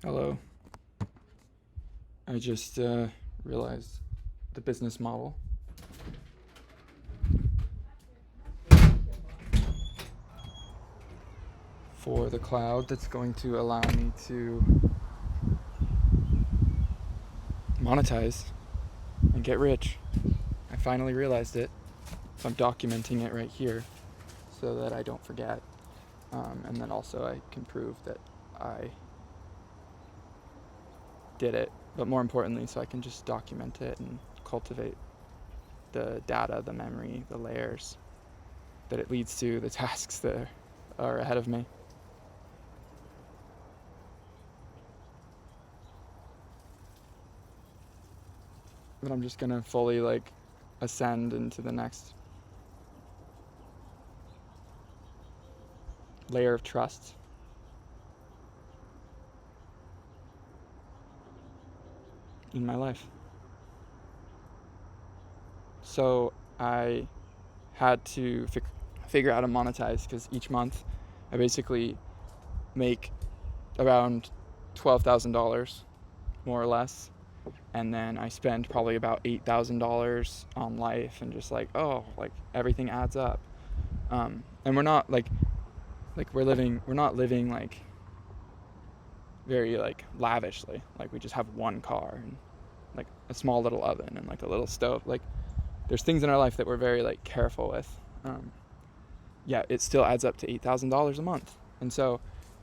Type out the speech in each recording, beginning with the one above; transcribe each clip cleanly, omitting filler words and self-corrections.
Hello. I just realized the business model for the cloud that's going to allow me to monetize and get rich. I finally realized it, so I'm documenting it right here so that I don't forget. And then also I can prove that I did it, but more importantly, so I can just document it and cultivate the data, the memory, the layers that it leads to, the tasks that are ahead of me. But I'm just gonna fully ascend into the next layer of trust. In my life. So I had to figure out how to monetize because each month I basically make around $12,000 more or less, and then I spend probably about $8,000 on life and just everything adds up. And we're not we're not living very lavishly. Like we just have one car and like a small little oven and like a little stove. Like there's things in our life that we're very careful with. Yeah, it still adds up to $8,000 a month. And so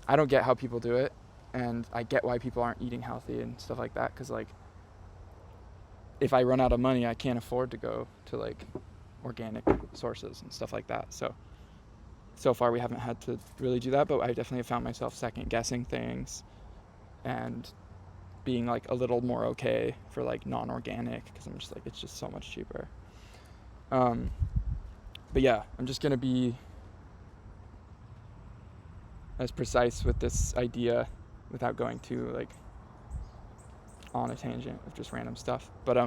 I don't get how people do it, and I get why people aren't eating healthy and stuff like that, because if I run out of money, I can't afford to go to organic sources and stuff like that. So far we haven't had to really do that, but I definitely have found myself second guessing things and being a little more okay for non-organic, because I'm just it's just so much cheaper. But yeah, I'm just gonna be as precise with this idea without going too on a tangent of just random stuff. But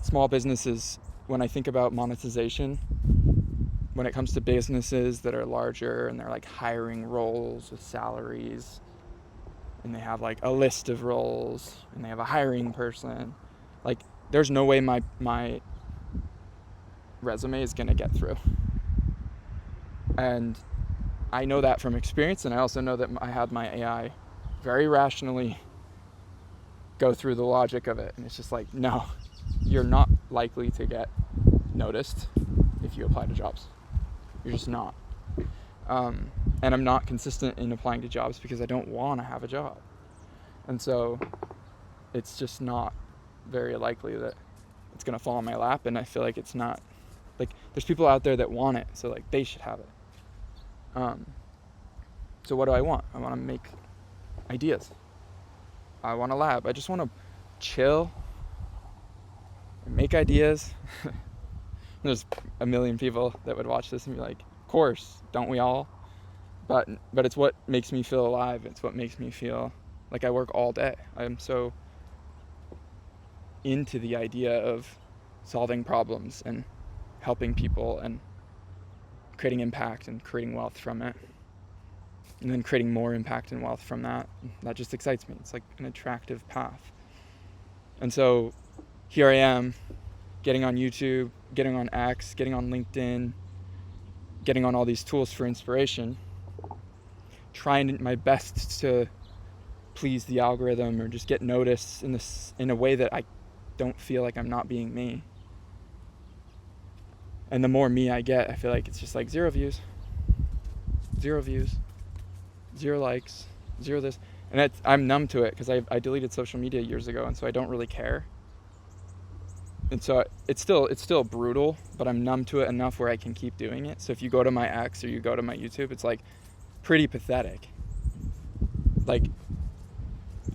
small businesses, when I think about monetization, when it comes to businesses that are larger and they're hiring roles with salaries, and they have a list of roles and they have a hiring person, there's no way my resume is gonna get through. And I know that from experience, and I also know that I had my AI very rationally go through the logic of it, and it's just no, you're not likely to get noticed if you apply to jobs. You're just not. And I'm not consistent in applying to jobs because I don't want to have a job. And so it's just not very likely that it's going to fall in my lap, and I feel like it's not, there's people out there that want it, so they should have it. So what do I want? I want to make ideas. I want a lab. I just want to chill and make ideas. There's a million people that would watch this and be like, of course, don't we all? But it's what makes me feel alive. It's what makes me feel like I work all day. I'm so into the idea of solving problems and helping people and creating impact and creating wealth from it, and then creating more impact and wealth from that. That just excites me. It's an attractive path. And so here I am, getting on YouTube, getting on X, getting on LinkedIn, getting on all these tools for inspiration, trying my best to please the algorithm or just get noticed in a way that I don't feel like I'm not being me. And the more me I get, I feel like it's just 0 views, 0 likes, 0 this. And I'm numb to it because I deleted social media years ago, and so I don't really care. And so it's still brutal, but I'm numb to it enough where I can keep doing it. So if you go to my X or you go to my YouTube, it's pretty pathetic.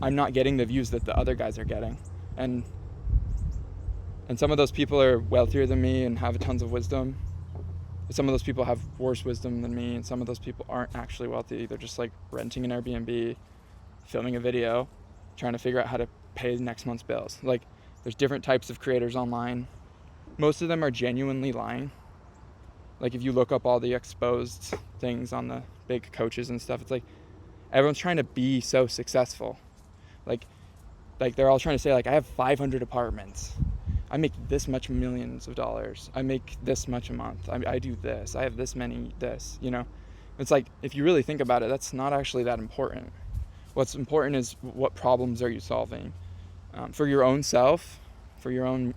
I'm not getting the views that the other guys are getting. And some of those people are wealthier than me and have tons of wisdom. Some of those people have worse wisdom than me, and some of those people aren't actually wealthy. They're just renting an Airbnb, filming a video, trying to figure out how to pay next month's bills. There's different types of creators online. Most of them are genuinely lying. If you look up all the exposed things on the big coaches and stuff, it's Everyone's trying to be so successful. Like they're all trying to say, like, I have 500 apartments. I make this much millions of dollars. I make this much a month. I do this. I have this many this, you know? It's like, if you really think about it, that's not actually that important. What's important is what problems are you solving for your own self, for your own,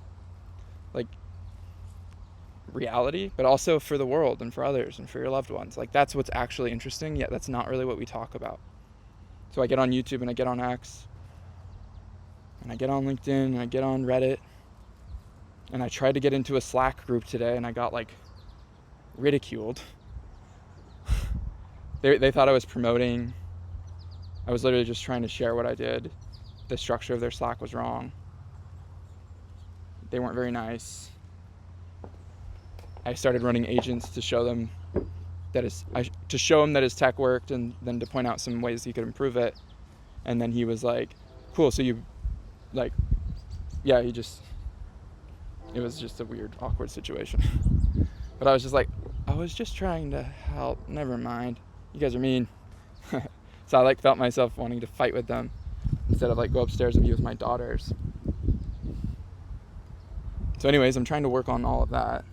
like, reality, but also for the world and for others and for your loved ones. Like, that's what's actually interesting, yet that's not really what we talk about. So I get on YouTube and I get on X and I get on LinkedIn and I get on Reddit, and I tried to get into a Slack group today and I got, like, ridiculed. They thought I was promoting. I was literally just trying to share what I did. The structure of their Slack was wrong. They weren't very nice. I started running agents to show them that his tech worked, and then to point out some ways he could improve it. And then he was like, cool, so you, like, yeah, it was just a weird, awkward situation. But I was just like, I was just trying to help. Never mind. You guys are mean. So I, like, felt myself wanting to fight with them instead of, like, go upstairs and be with my daughters. So anyways, I'm trying to work on all of that.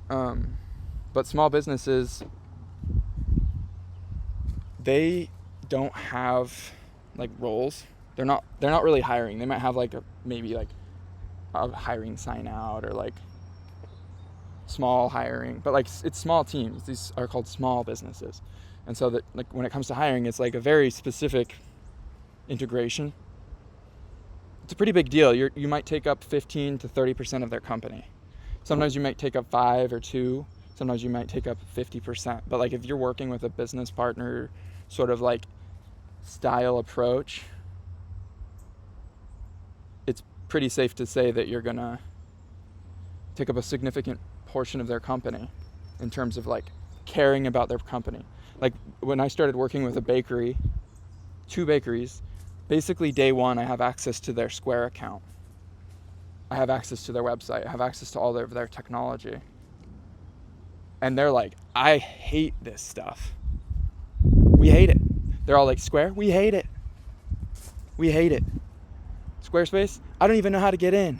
But small businesses, they don't have, like, roles. They're not really hiring. They might have, like, maybe a hiring sign out, or, like, small hiring, but, like, it's small teams. These are called small businesses. And so that, like, when it comes to hiring, it's, like, a very specific integration. It's a pretty big deal. You might take up 15 to 30% of their company. Sometimes you might take up 5 or 2. Sometimes you might take up 50%. But, like, if you're working with a business partner sort of, like, style approach, it's pretty safe to say that you're gonna take up a significant portion of their company in terms of, like, caring about their company. Like, when I started working with a bakery, 2 bakeries, basically day one I have access to their Square account. I have access to their website. I have access to all of their technology. And they're like, I hate this stuff. We hate it. They're all like, Square? We hate it. We hate it. Squarespace? I don't even know how to get in.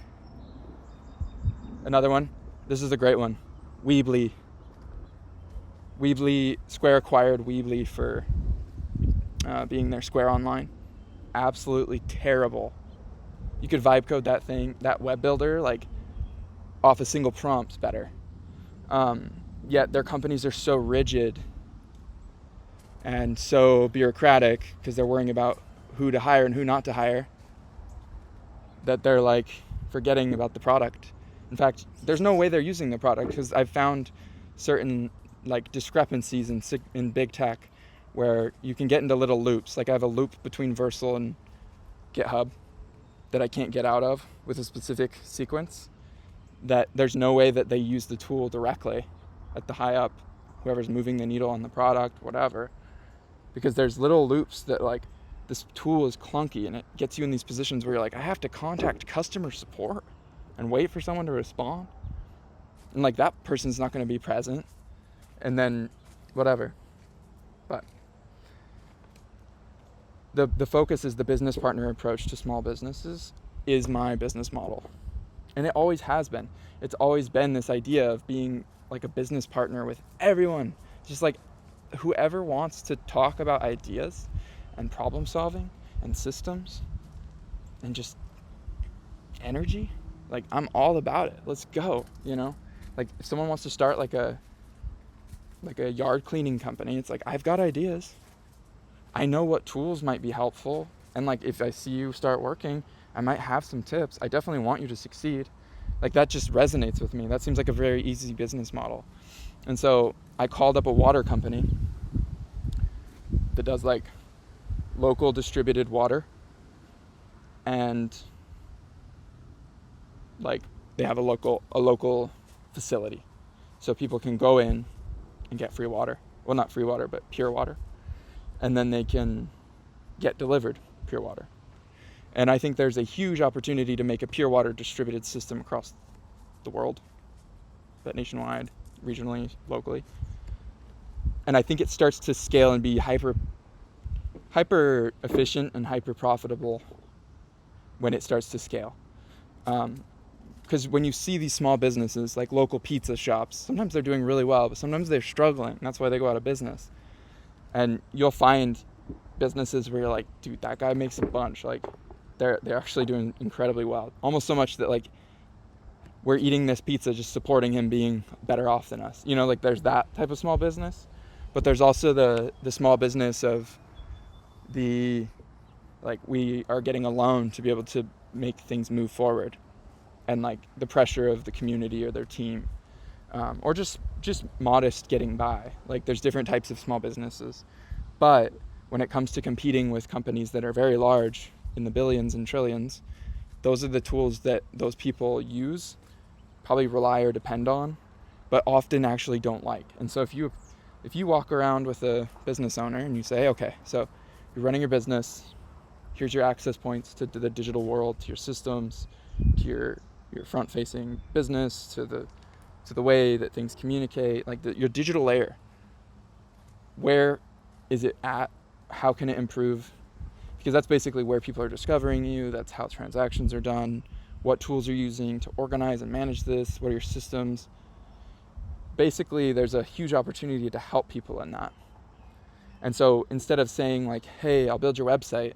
Another one. This is a great one. Weebly. Square acquired Weebly for being their Square Online. Absolutely terrible. You could vibe code that thing, that web builder, like, off a single prompt better. Yet their companies are so rigid and so bureaucratic because they're worrying about who to hire and who not to hire, that they're, like, forgetting about the product. In fact, there's no way they're using the product, because I've found certain, like, discrepancies in big tech where you can get into little loops. Like, I have a loop between Vercel and GitHub that I can't get out of with a specific sequence, that there's no way that they use the tool directly at the high up, whoever's moving the needle on the product, whatever, because there's little loops that, like, this tool is clunky and it gets you in these positions where you're like, I have to contact customer support and wait for someone to respond, and, like, that person's not going to be present, and then whatever. But the focus is the business partner approach to small businesses is my business model, and it always has been. It's always been this idea of being, like, a business partner with everyone, just, like, whoever wants to talk about ideas and problem solving and systems and just energy. Like, I'm all about it. Let's go, you know? Like, if someone wants to start, like a yard cleaning company, it's like, I've got ideas. I know what tools might be helpful. And, like, if I see you start working, I might have some tips. I definitely want you to succeed. Like, that just resonates with me. That seems like a very easy business model. And so I called up a water company that does, like, local distributed water. And, like, they have a local facility, so people can go in and get free water. Well, not free water, but pure water. And then they can get delivered pure water. And I think there's a huge opportunity to make a pure water distributed system across the world, but nationwide, regionally, locally. And I think it starts to scale and be hyper efficient and hyper profitable when it starts to scale. Because when you see these small businesses, like local pizza shops, sometimes they're doing really well, but sometimes they're struggling. And that's why they go out of business. And you'll find businesses where you're like, dude, that guy makes a bunch. Like, they're actually doing incredibly well. Almost so much that, like, we're eating this pizza just supporting him being better off than us. You know, like, there's that type of small business. But there's also the small business of the, like, we are getting a loan to be able to make things move forward. And, like, the pressure of the community or their team. Or just modest getting by. Like, there's different types of small businesses. But when it comes to competing with companies that are very large, in the billions and trillions, those are the tools that those people use, probably rely or depend on, but often actually don't like. And so if you walk around with a business owner and you say, okay, so you're running your business, here's your access points to the digital world, to your systems, to your front-facing business, to the way that things communicate, like your digital layer. Where is it at? How can it improve? Because that's basically where people are discovering you. That's how transactions are done. What tools you're using to organize and manage this. What are your systems? Basically, there's a huge opportunity to help people in that. And so instead of saying like, hey, I'll build your website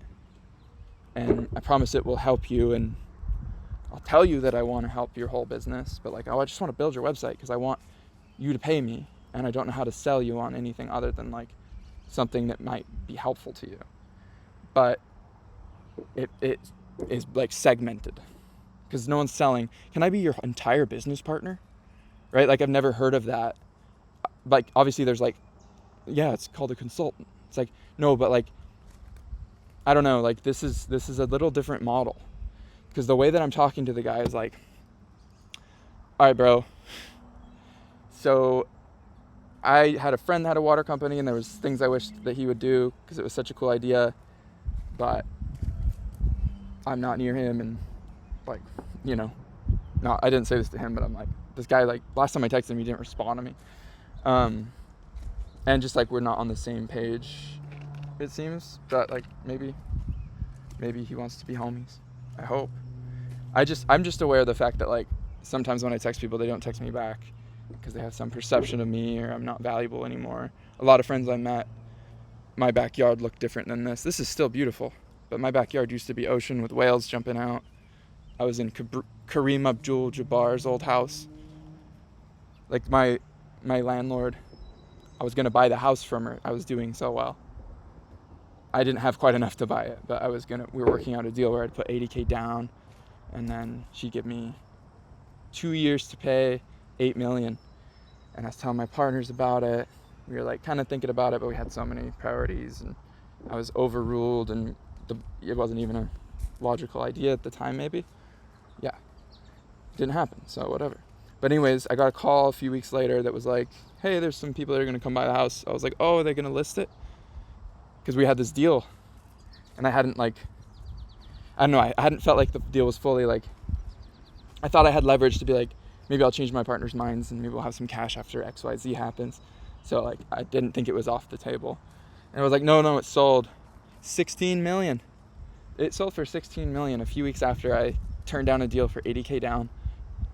and I promise it will help you and I'll tell you that I want to help your whole business, but like, oh, I just want to build your website because I want you to pay me and I don't know how to sell you on anything other than like something that might be helpful to you. But it is like segmented because no one's selling, can I be your entire business partner? Right? Like, I've never heard of that. Like, obviously there's like, yeah, it's called a consultant. It's like, no, but like, I don't know, like this is a little different model. Because the way that I'm talking to the guy is like, all right, bro. So I had a friend that had a water company and there was things I wished that he would do because it was such a cool idea, but I'm not near him and like, you know, no, I didn't say this to him, but I'm like, this guy, like, last time I texted him, he didn't respond to me. And just like, we're not on the same page, it seems, but like, maybe he wants to be homies. I hope. I'm just aware of the fact that like, sometimes when I text people, they don't text me back because they have some perception of me or I'm not valuable anymore. A lot of friends I met, my backyard looked different than this. This is still beautiful, but my backyard used to be ocean with whales jumping out. I was in Kareem Abdul-Jabbar's old house. Like my landlord, I was gonna buy the house from her. I was doing so well. I didn't have quite enough to buy it, but we were working out a deal where I'd put $80K down and then she'd give me 2 years to pay $8 million. And I was telling my partners about it. We were like kind of thinking about it, but we had so many priorities and I was overruled and it wasn't even a logical idea at the time, maybe. Yeah, didn't happen, so whatever. But anyways, I got a call a few weeks later that was like, hey, there's some people that are going to come by the house. I was like, oh, are they going to list it? Because we had this deal and I hadn't like, I don't know, I hadn't felt like the deal was fully like, I thought I had leverage to be like, maybe I'll change my partner's minds and maybe we'll have some cash after XYZ happens. So like, I didn't think it was off the table. And I was like, no, it sold 16 million. It sold for 16 million a few weeks after I turned down a deal for $80K down,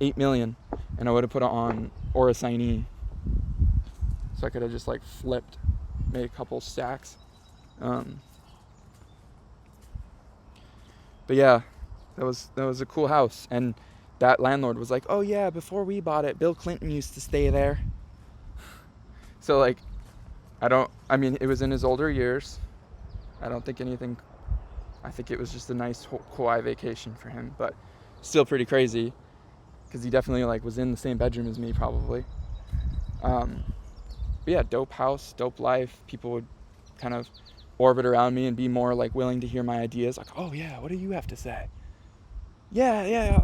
8 million, and I would have put it on Aura Signee. So I could have just like flipped, made a couple stacks. But yeah, that was a cool house. And that landlord was like, oh yeah, before we bought it, Bill Clinton used to stay there. So like, I mean, it was in his older years. I don't think anything, I think it was just a nice Hawaii vacation for him, but still pretty crazy because he definitely like was in the same bedroom as me probably. But yeah, dope house, dope life. People would kind of orbit around me and be more like willing to hear my ideas. Like, oh yeah, what do you have to say? Yeah.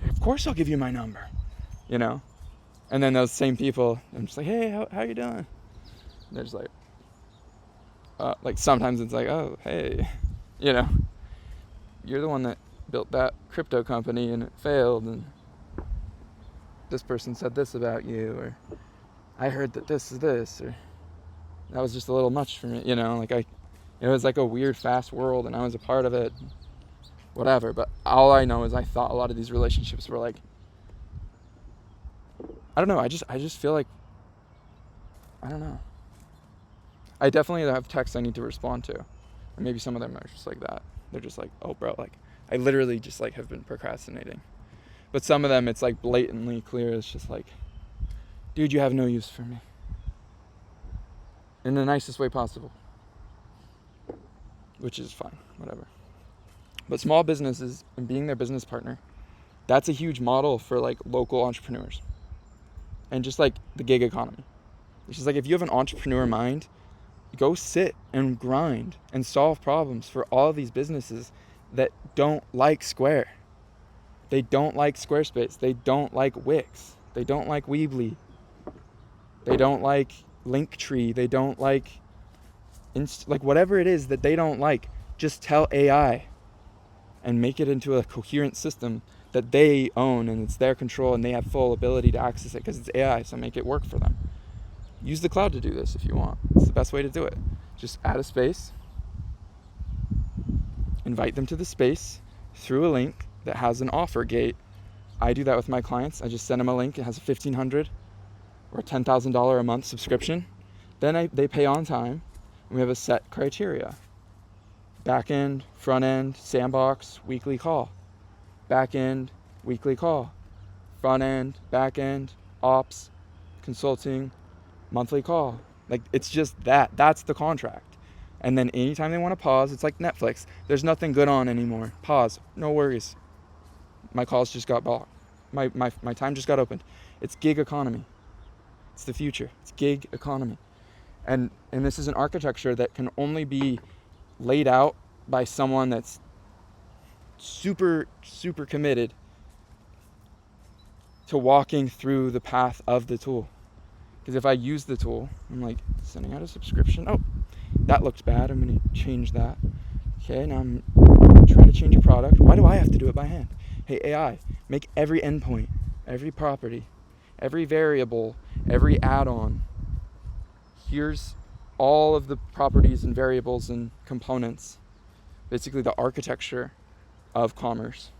Of course I'll give you my number, you know? And then those same people, I'm just like, hey, how you doing? And they're just like sometimes it's like, oh, hey, you know, you're the one that built that crypto company and it failed and this person said this about you, or I heard that this is this, or that was just a little much for me, you know, like It was like a weird, fast world, and I was a part of it, whatever. But all I know is I thought a lot of these relationships were like, I don't know, I just feel like, I don't know. I definitely have texts I need to respond to. And maybe some of them are just like that. They're just like, oh, bro, like, I literally just, like, have been procrastinating. But some of them, it's, like, blatantly clear. It's just like, dude, you have no use for me. In the nicest way possible. Which is fine, whatever. But small businesses and being their business partner, that's a huge model for, like, local entrepreneurs. And just, like, the gig economy. It's just like, if you have an entrepreneur mind, go sit and grind and solve problems for all of these businesses that don't like Square. They don't like Squarespace. They don't like Wix. They don't like Weebly. They don't like Linktree. They don't like like whatever it is that they don't like. Just tell AI and make it into a coherent system that they own and it's their control and they have full ability to access it because it's AI, so make it work for them. Use the cloud to do this if you want. It's the best way to do it. Just add a space, invite them to the space through a link that has an offer gate. I do that with my clients. I just send them a link. It has a $1,500 or $10,000 a month subscription. Then they pay on time, and we have a set criteria. Back end, front end, sandbox, weekly call. Back end, weekly call. Front end, back end, ops, consulting, monthly call. Like, it's just that. That's the contract. And then anytime they want to pause, it's like Netflix. There's nothing good on anymore. Pause. No worries. My calls just got blocked. My time just got opened. It's gig economy. It's the future. It's gig economy. And this is an architecture that can only be laid out by someone that's super, super committed to walking through the path of the tool. Because if I use the tool, I'm like, sending out a subscription. Oh, that looks bad. I'm going to change that. Okay, now I'm trying to change a product. Why do I have to do it by hand? Hey, AI, make every endpoint, every property, every variable, every add-on. Here's all of the properties and variables and components. Basically the architecture of commerce.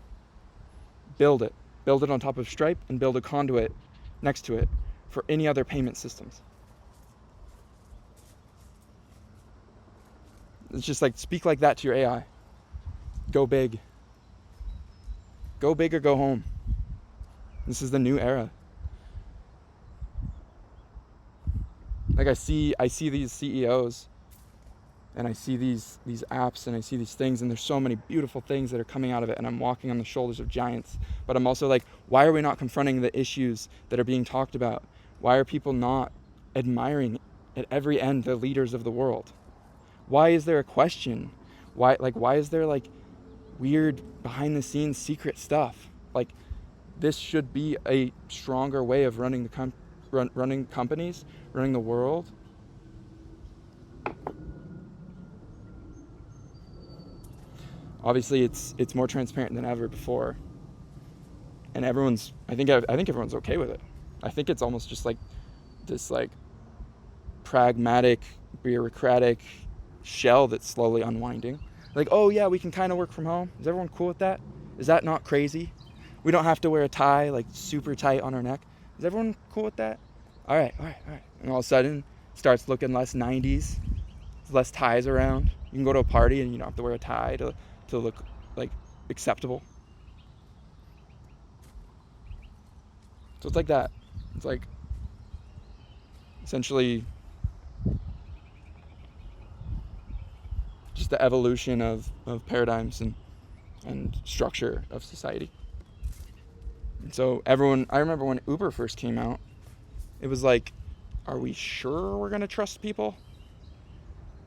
Build it. Build it on top of Stripe and build a conduit next to it for any other payment systems. It's just like, speak like that to your AI. Go big. Go big or go home. This is the new era. Like, I see these CEOs and I see these apps and I see these things, and there's so many beautiful things that are coming out of it, and I'm walking on the shoulders of giants. But I'm also like, why are we not confronting the issues that are being talked about? Why are people not admiring at every end the leaders of the world? Why is there a question? Why is there like weird behind the scenes secret stuff? Like, this should be a stronger way of running running companies, running the world. Obviously, it's more transparent than ever before, and I think everyone's okay with it. I think it's almost just like this like pragmatic, bureaucratic shell that's slowly unwinding. Like, oh yeah, we can kind of work from home. Is everyone cool with that? Is that not crazy? We don't have to wear a tie like super tight on our neck. Is everyone cool with that? All right. And all of a sudden, it starts looking less 90s. There's less ties around. You can go to a party and you don't have to wear a tie to look like acceptable. So it's like that. It's like essentially just the evolution of paradigms and structure of society. And so I remember when Uber first came out, it was like, are we sure we're going to trust people?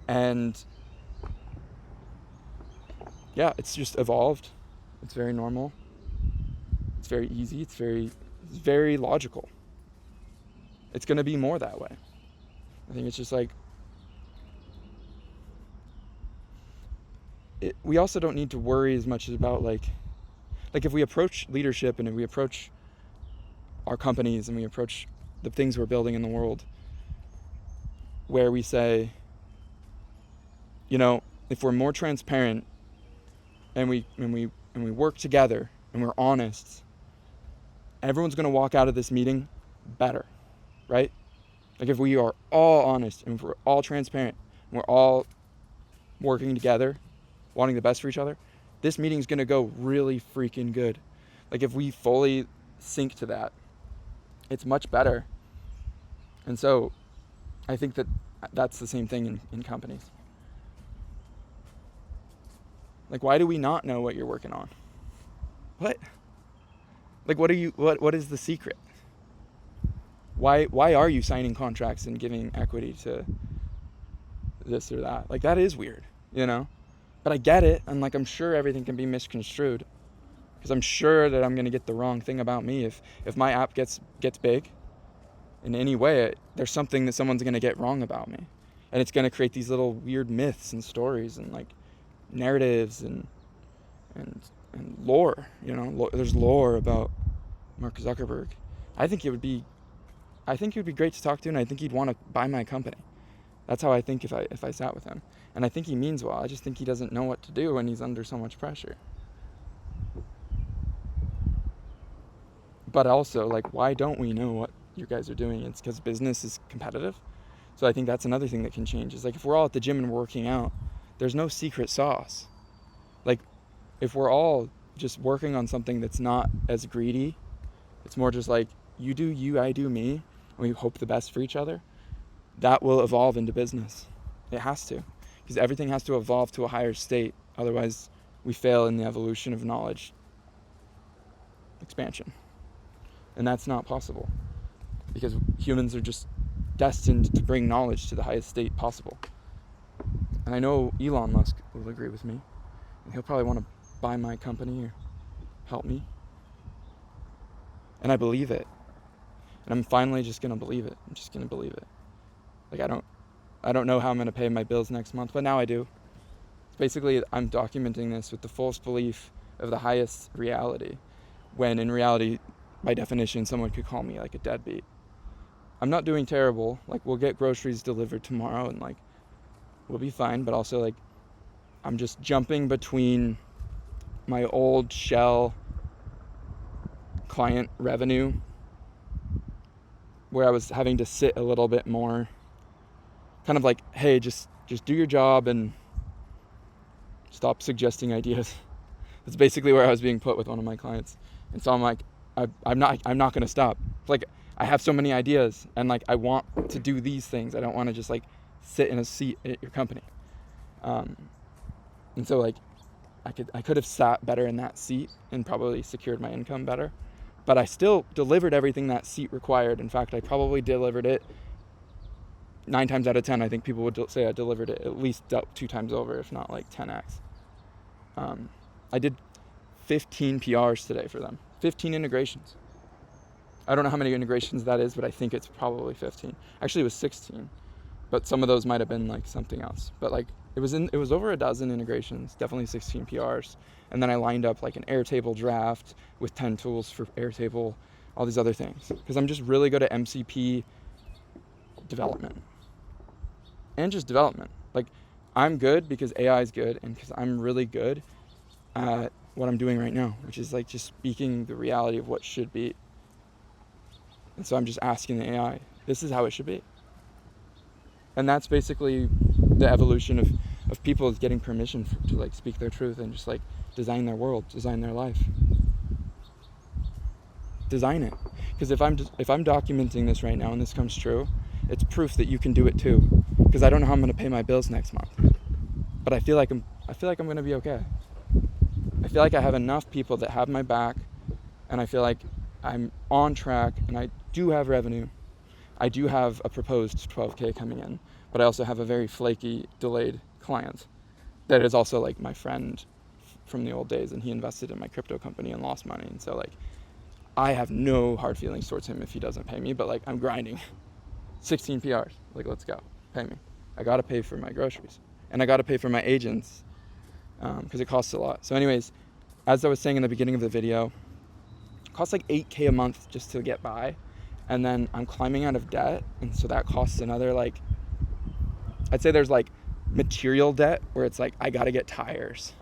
And yeah, it's just evolved. It's very normal. It's very easy. It's very logical. It's going to be more that way. I think it's just like, we also don't need to worry as much about like if we approach leadership and if we approach our companies and we approach the things we're building in the world where we say, you know, if we're more transparent and we work together and we're honest, everyone's going to walk out of this meeting better, right? Like if we are all honest and if we're all transparent and we're all working together, wanting the best for each other, this meeting's going to go really freaking good. Like if we fully sync to that, it's much better. And so I think that that's the same thing in companies. Like, why do we not know what you're working on? What? Like, what is the secret? Why are you signing contracts and giving equity to this or that? Like, that is weird, you know? But I get it, and like, I'm sure everything can be misconstrued, because I'm sure that I'm gonna get the wrong thing about me if my app gets big in any way. There's something that someone's gonna get wrong about me, and it's gonna create these little weird myths and stories and like narratives and lore. You know, there's lore about Mark Zuckerberg. I think it would be great to talk to, and I think he'd want to buy my company. That's how I think if I sat with him. And I think he means well. I just think he doesn't know what to do when he's under so much pressure. But also, like, why don't we know what you guys are doing? It's because business is competitive. So I think that's another thing that can change. Is like if we're all at the gym and working out, there's no secret sauce. Like if we're all just working on something that's not as greedy, it's more just like you do you, I do me, and we hope the best for each other, that will evolve into business. It has to, because everything has to evolve to a higher state. Otherwise, we fail in the evolution of knowledge expansion. And that's not possible, because humans are just destined to bring knowledge to the highest state possible. And I know Elon Musk will agree with me, and he'll probably want to buy my company or help me. And I believe it. And I'm finally just going to believe it. I'm just going to believe it. Like I don't know how I'm going to pay my bills next month, but now I do. Basically, I'm documenting this with the fullest belief of the highest reality, when in reality, by definition, someone could call me like a deadbeat. I'm not doing terrible. Like, we'll get groceries delivered tomorrow and like we'll be fine, but also like I'm just jumping between my old shell client revenue, where I was having to sit a little bit more, kind of like, hey, just do your job and stop suggesting ideas. That's basically where I was being put with one of my clients. And so I'm like, I'm not going to stop. Like, I have so many ideas, and like I want to do these things. I don't want to just like sit in a seat at your company. And so like I could have sat better in that seat and probably secured my income better, but I still delivered everything that seat required. In fact, I probably delivered it 9 times out of 10. I think people would say I delivered it at least 2 times over, if not like 10x. I did 15 PRs today for them, 15 integrations. I don't know how many integrations that is, but I think it's probably 15. Actually, it was 16, but some of those might have been like something else. But like it was over a dozen integrations, definitely 16 PRs. And then I lined up like an Airtable draft with 10 tools for Airtable, all these other things, because I'm just really good at MCP development and just development. Like I'm good because AI is good, and because I'm really good at what I'm doing right now, which is like just speaking the reality of what should be. And so I'm just asking the AI, this is how it should be. And that's basically the evolution of people getting permission to like speak their truth and just like design their world, design their life. Design it. Because if I'm documenting this right now and this comes true, it's proof that you can do it too. Because I don't know how I'm going to pay my bills next month, but I feel like I'm going to be okay. I feel like I have enough people that have my back, and I feel like I'm on track, and I do have revenue. I do have a proposed 12K coming in, but I also have a very flaky, delayed client that is also like my friend from the old days, and he invested in my crypto company and lost money. And so like, I have no hard feelings towards him if he doesn't pay me, but like I'm grinding. 16 PRs, like let's go, pay me. I gotta pay for my groceries, and I gotta pay for my agents, because it costs a lot. So anyways, as I was saying in the beginning of the video, it costs like 8K a month just to get by. And then I'm climbing out of debt, and so that costs another like, I'd say there's like material debt where it's like, I got to get tires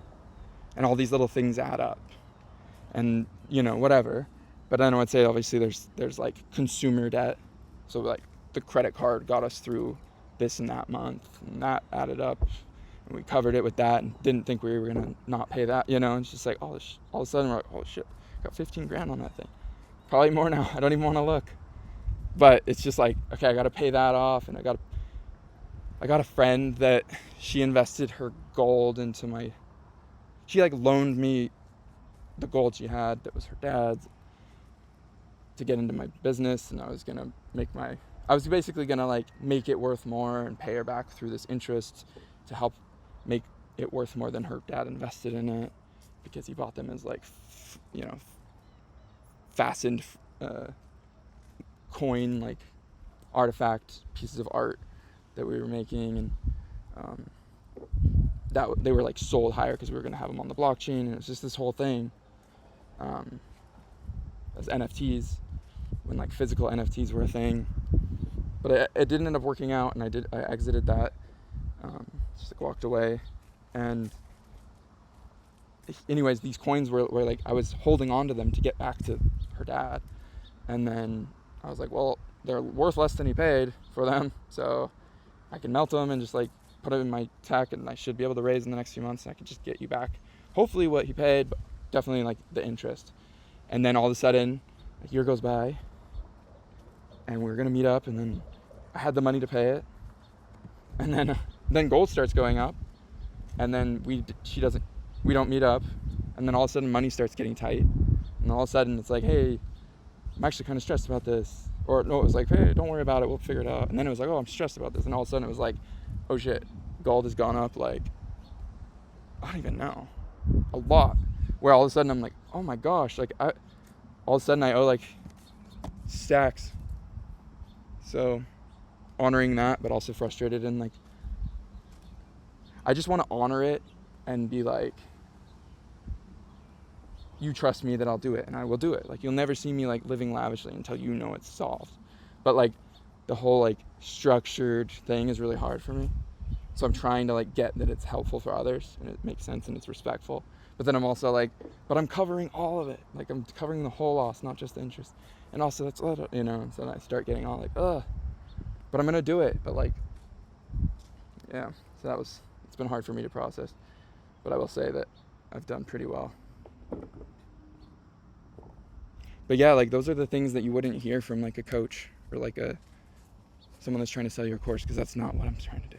and all these little things add up and, whatever. But then I would say, obviously, there's like consumer debt. So like the credit card got us through this and that month, and that added up, and we covered it with that, and didn't think we were gonna not pay that. It's just like all of a sudden we're like, oh shit, got 15 grand on that thing. Probably more now. I don't even want to look. But it's just like, okay, I got to pay that off, and I got a friend that she invested her gold into she like loaned me the gold she had that was her dad's to get into my business, and I was basically gonna like make it worth more and pay her back through this interest to help make it worth more than her dad invested in it, because he bought them as like fastened coin, like artifact pieces of art that we were making, and that they were like sold higher because we were going to have them on the blockchain, and it was just this whole thing as NFTs, when like physical NFTs were a thing. But it didn't end up working out, and I exited that, just like walked away. And anyways, these coins were like, I was holding on to them to get back to her dad, and then I was like, well, they're worth less than he paid for them, so I can melt them and just like put them in my tech, and I should be able to raise in the next few months, and I can just get you back hopefully what he paid, but definitely like the interest. And then all of a sudden a year goes by, and we're gonna meet up, and then I had the money to pay it, and then gold starts going up, and then we don't meet up, and then all of a sudden money starts getting tight, and all of a sudden it's like, hey, I'm actually kind of stressed about this. Or no, it was like, hey, don't worry about it, we'll figure it out. And then it was like, oh, I'm stressed about this. And all of a sudden it was like, oh shit, gold has gone up like, I don't even know, a lot. Where all of a sudden I'm like, oh my gosh, like all of a sudden I owe like stacks. So honoring that, but also frustrated, and like, I just want to honor it and be like, you trust me that I'll do it, and I will do it. Like, you'll never see me like living lavishly until you know it's solved. But like the whole like structured thing is really hard for me. So I'm trying to like get that it's helpful for others and it makes sense and it's respectful. But then I'm also like, but I'm covering all of it. Like, I'm covering the whole loss, not just the interest. And also that's, so then I start getting all like, ugh, but I'm going to do it. But like, yeah, so it's been hard for me to process, but I will say that I've done pretty well. But yeah, like, those are the things that you wouldn't hear from like a coach or like someone that's trying to sell your course, because that's not what I'm trying to do.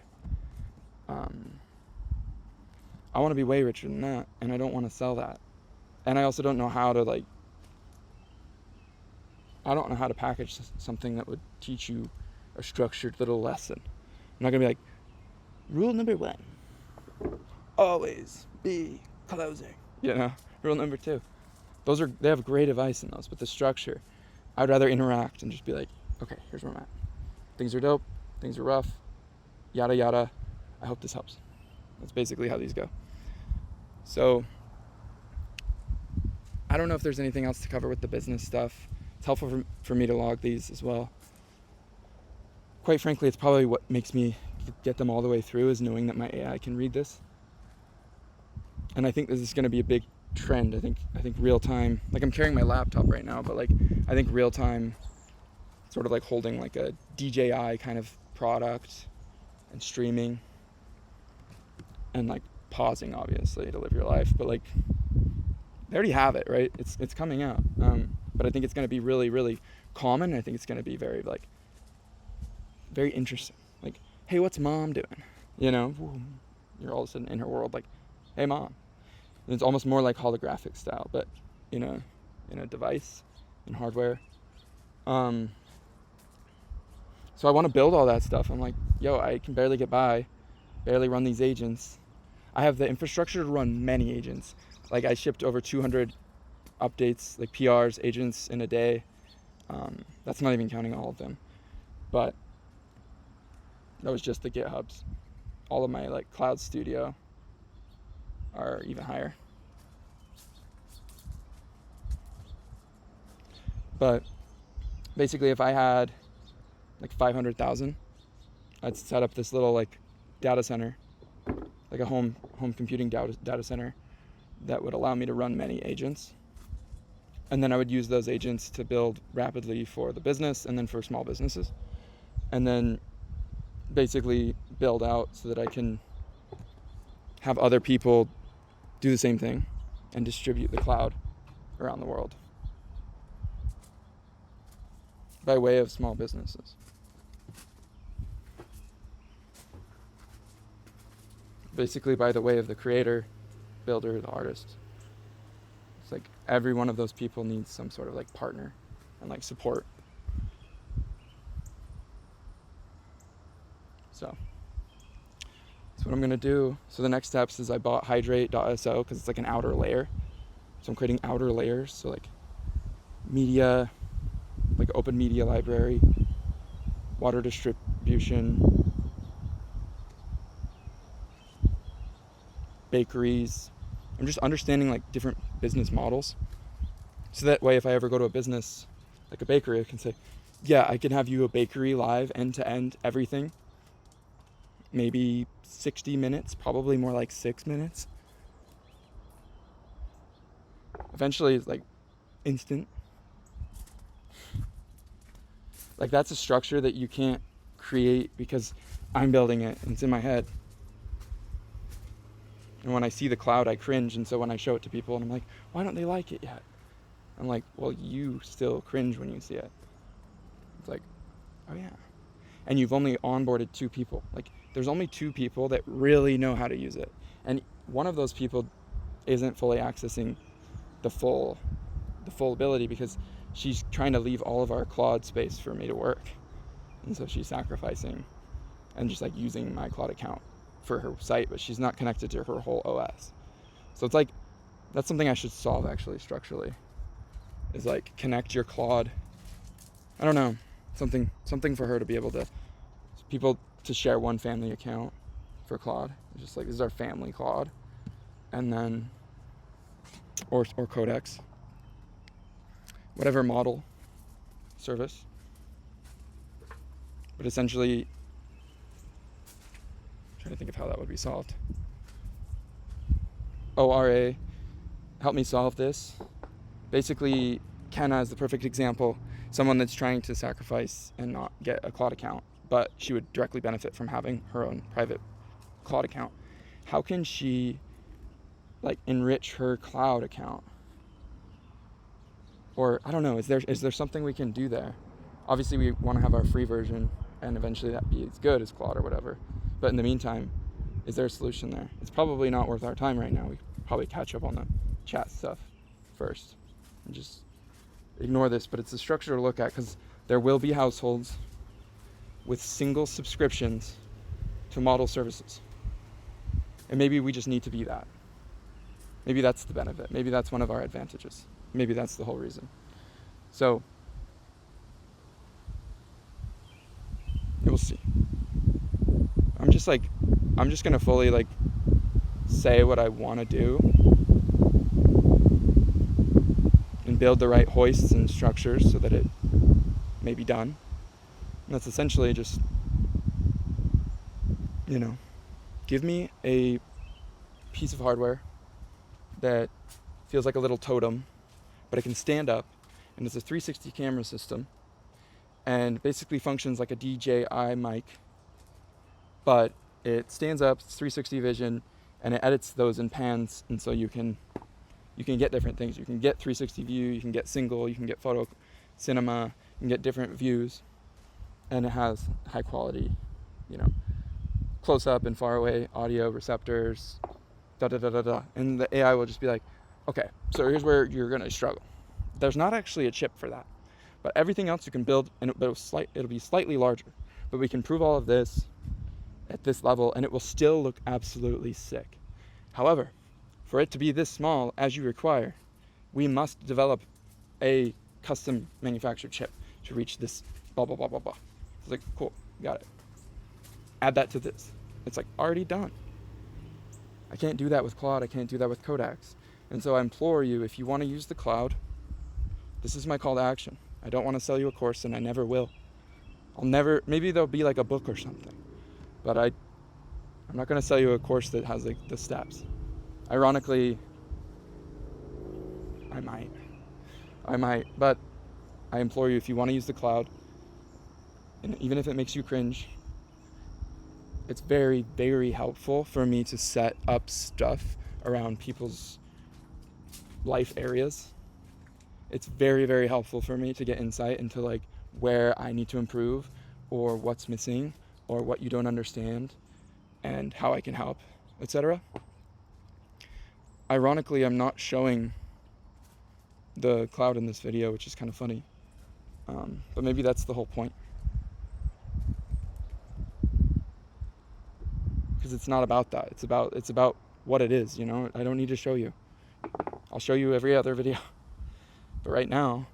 I want to be way richer than that, and I don't want to sell that. And I also don't know how to package something that would teach you a structured little lesson. I'm not gonna be like, rule number 1, always be closing. Rule number 2. They have great advice in those, but the structure, I'd rather interact and just be like, okay, here's where I'm at. Things are dope, things are rough, yada yada. I hope this helps. That's basically how these go. So I don't know if there's anything else to cover with the business stuff. It's helpful for me to log these as well. Quite frankly, it's probably what makes me get them all the way through, is knowing that my AI can read this. And I think this is going to be a big trend. I think real time, like, I'm carrying my laptop right now, but like, I think real time, sort of like holding like a DJI kind of product and streaming and like pausing, obviously, to live your life, but like, they already have it, right? It's coming out. But I think it's going to be really, really common. I think it's going to be very very interesting. Like, hey, what's mom doing? You're all of a sudden in her world, like, hey, mom. And it's almost more like holographic style, but in a device, in hardware. So I want to build all that stuff. I'm like, yo, I can barely get by, barely run these agents. I have the infrastructure to run many agents. Like, I shipped over 200 updates, like PRs, agents in a day. That's not even counting all of them. But that was just the GitHubs. All of my like Cloud Studio are even higher. But basically, if I had like 500,000, I'd set up this little like data center like a home computing data center that would allow me to run many agents. And then I would use those agents to build rapidly for the business and then for small businesses. And then basically build out so that I can have other people do the same thing and distribute the cloud around the world by way of small businesses. Basically by the way of the creator, builder, the artist. It's like every one of those people needs some sort of like partner and like support. So that's what I'm gonna do. So the next steps is I bought hydrate.so because it's like an outer layer. So I'm creating outer layers. So like media, like open media library, water distribution, bakeries. I'm just understanding like different business models. So that way if I ever go to a business like a bakery, I can say, yeah, I can have you a bakery live, end to end, everything. Maybe 60 minutes, probably more like 6 minutes. Eventually it's like instant. Like that's a structure that you can't create because I'm building it and it's in my head. And when I see the cloud, I cringe. And so when I show it to people and I'm like, why don't they like it yet? I'm like, well, you still cringe when you see it. It's like, oh yeah. And you've only onboarded 2 people. Like there's only 2 people that really know how to use it. And one of those people isn't fully accessing the full ability because she's trying to leave all of our Claude space for me to work. And so she's sacrificing and just like using my Claude account for her site, but she's not connected to her whole OS. So it's like, that's something I should solve actually structurally, is like connect your Claude. I don't know, something for her to be able to, people to share one family account for Claude. It's just like, this is our family Claude. And then, or Codex, whatever model service. But essentially, I'm trying to think of how that would be solved. ORA, help me solve this. Basically, Kenna is the perfect example. Someone that's trying to sacrifice and not get a Claude account, but she would directly benefit from having her own private Claude account. How can she like enrich her cloud account? Or I don't know, is there something we can do there? Obviously we want to have our free version and eventually that be as good as Claude or whatever. But in the meantime, is there a solution there? It's probably not worth our time right now. We probably catch up on the chat stuff first and just ignore this, but it's a structure to look at because there will be households with single subscriptions to model services. And maybe we just need to be that. Maybe that's the benefit. Maybe that's one of our advantages. Maybe that's the whole reason. So, we'll see. I'm just gonna fully like say what I want to do and build the right hoists and structures so that it may be done. And that's essentially just, give me a piece of hardware that feels like a little totem, but it can stand up, and it's a 360 camera system, and basically functions like a DJI mic, but it stands up, it's 360 vision, and it edits those in pans, and so you can get different things. You can get 360 view, you can get single, you can get photo cinema, you can get different views, and it has high quality, close up and far away audio receptors, and the AI will just be like, okay, so here's where you're gonna struggle. There's not actually a chip for that, but everything else you can build, and it'll be slightly larger, but we can prove all of this at this level, and it will still look absolutely sick. However, for it to be this small as you require, we must develop a custom manufactured chip to reach this blah, blah, blah, blah, blah. It's like, cool, got it. Add that to this. It's like already done. I can't do that with Claude. I can't do that with Codex. And so I implore you, if you want to use the cloud, this is my call to action. I don't want to sell you a course, and I never will. Maybe there'll be like a book or something, but I'm I'm not going to sell you a course that has like the steps. Ironically, I might, but I implore you, if you want to use the cloud, and even if it makes you cringe, it's very, very helpful for me to set up stuff around people's life areas. It's very, very helpful for me to get insight into like where I need to improve or what's missing or what you don't understand and how I can help, etc. Ironically, I'm not showing the cloud in this video, which is kind of funny. But maybe that's the whole point. Because it's not about that. It's about what it is, you know? I don't need to show you. I'll show you every other video. But right now,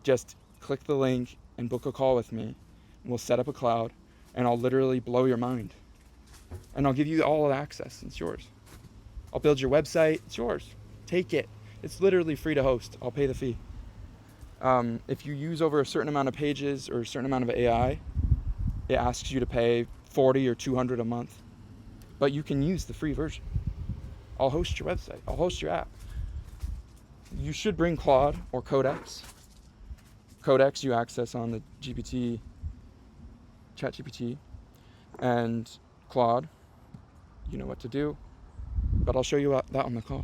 just click the link and book a call with me. And we'll set up a cloud and I'll literally blow your mind. And I'll give you all access. It's yours. I'll build your website. It's yours. Take it. It's literally free to host. I'll pay the fee. If you use over a certain amount of pages or a certain amount of AI, it asks you to pay $40 or $200 a month. But you can use the free version. I'll host your website. I'll host your app. You should bring Claude or Codex. Codex you access on the GPT, ChatGPT, and Claude, you know what to do. But I'll show you that on the call.